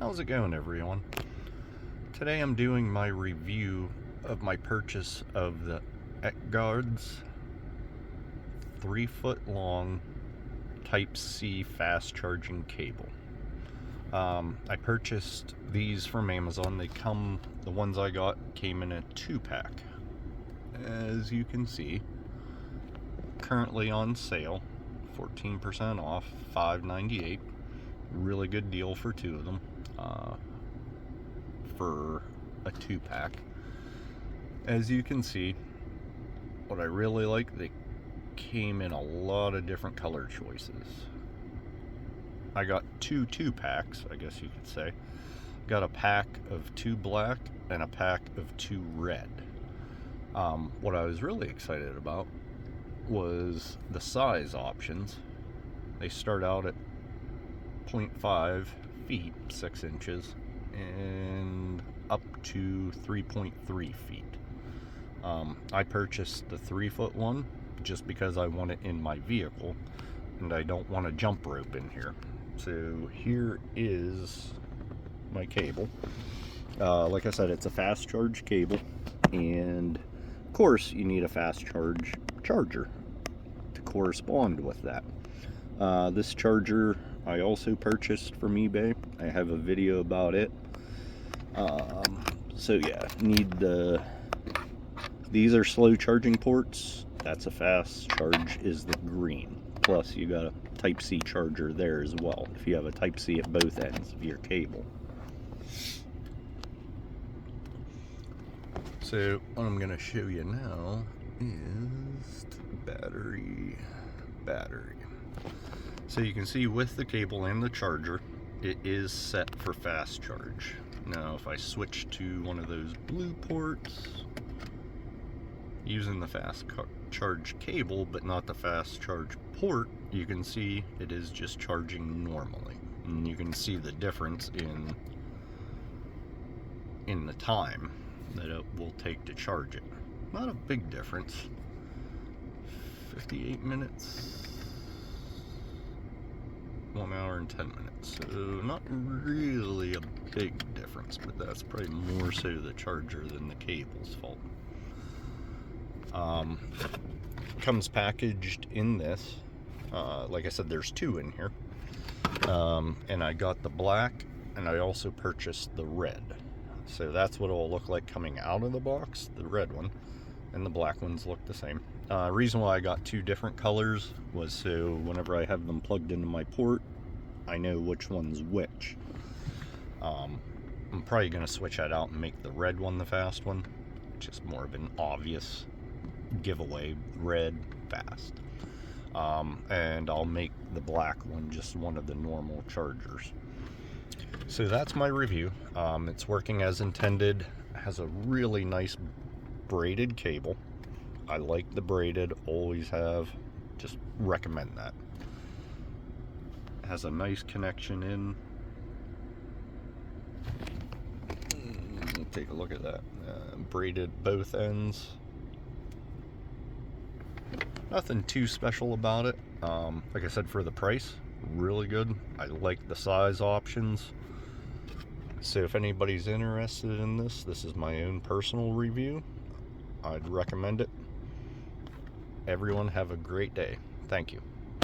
How's it going, everyone? Today I'm doing my review of my purchase of the Etguuds 3-foot long Type-C fast charging cable. I purchased these from Amazon. The ones I got came in a 2-pack. As you can see, currently on sale, 14% off, $5.98. Really good deal for 2 of them. For a 2-pack. As you can see, what I really like, they came in a lot of different color choices. I got 2 2-packs, I guess you could say. Got a pack of 2 black and a pack of 2 red. What I was really excited about was the size options. They start out at 0.5 feet, 6 inches, and up to 3.3 feet. I purchased the 3-foot one just because I want it in my vehicle and I don't want a jump rope in here. So here is my cable. Like I said, it's a fast charge cable, and of course you need a fast charge charger to correspond with that. This charger I also purchased from eBay. I have a video about it. So yeah, these are slow charging ports. That's a fast charge, is the green. Plus you got a Type-C charger there as well, if you have a Type-C at both ends of your cable. So what I'm going to show you now is battery. So you can see with the cable and the charger, it is set for fast charge. Now if I switch to one of those blue ports, using the fast charge cable but not the fast charge port, you can see it is just charging normally, and you can see the difference in the time that it will take to charge it. Not a big difference. 58 minutes, 1 hour and 10 minutes, so not really a big difference, but that's probably more so the charger than the cable's fault. Comes packaged in this. Like I said, there's 2 in here. And I got the black, and I also purchased the red. So that's what it'll look like coming out of the box, the red one, and the black ones look the same. Reason why I got 2 different colors was so whenever I have them plugged into my port, I know which one's which. I'm probably going to switch that out and make the red one the fast one. Just more of an obvious giveaway, red fast. And I'll make the black one just one of the normal chargers. So that's my review. It's working as intended. It has a really nice braided cable. I like the braided, always have. Just recommend that. It has a nice connection in. Take a look at that. Braided both ends. Nothing too special about it. Like I said, for the price, really good. I like the size options. So if anybody's interested in this is my own personal review. I'd recommend it. Everyone have a great day. Thank you.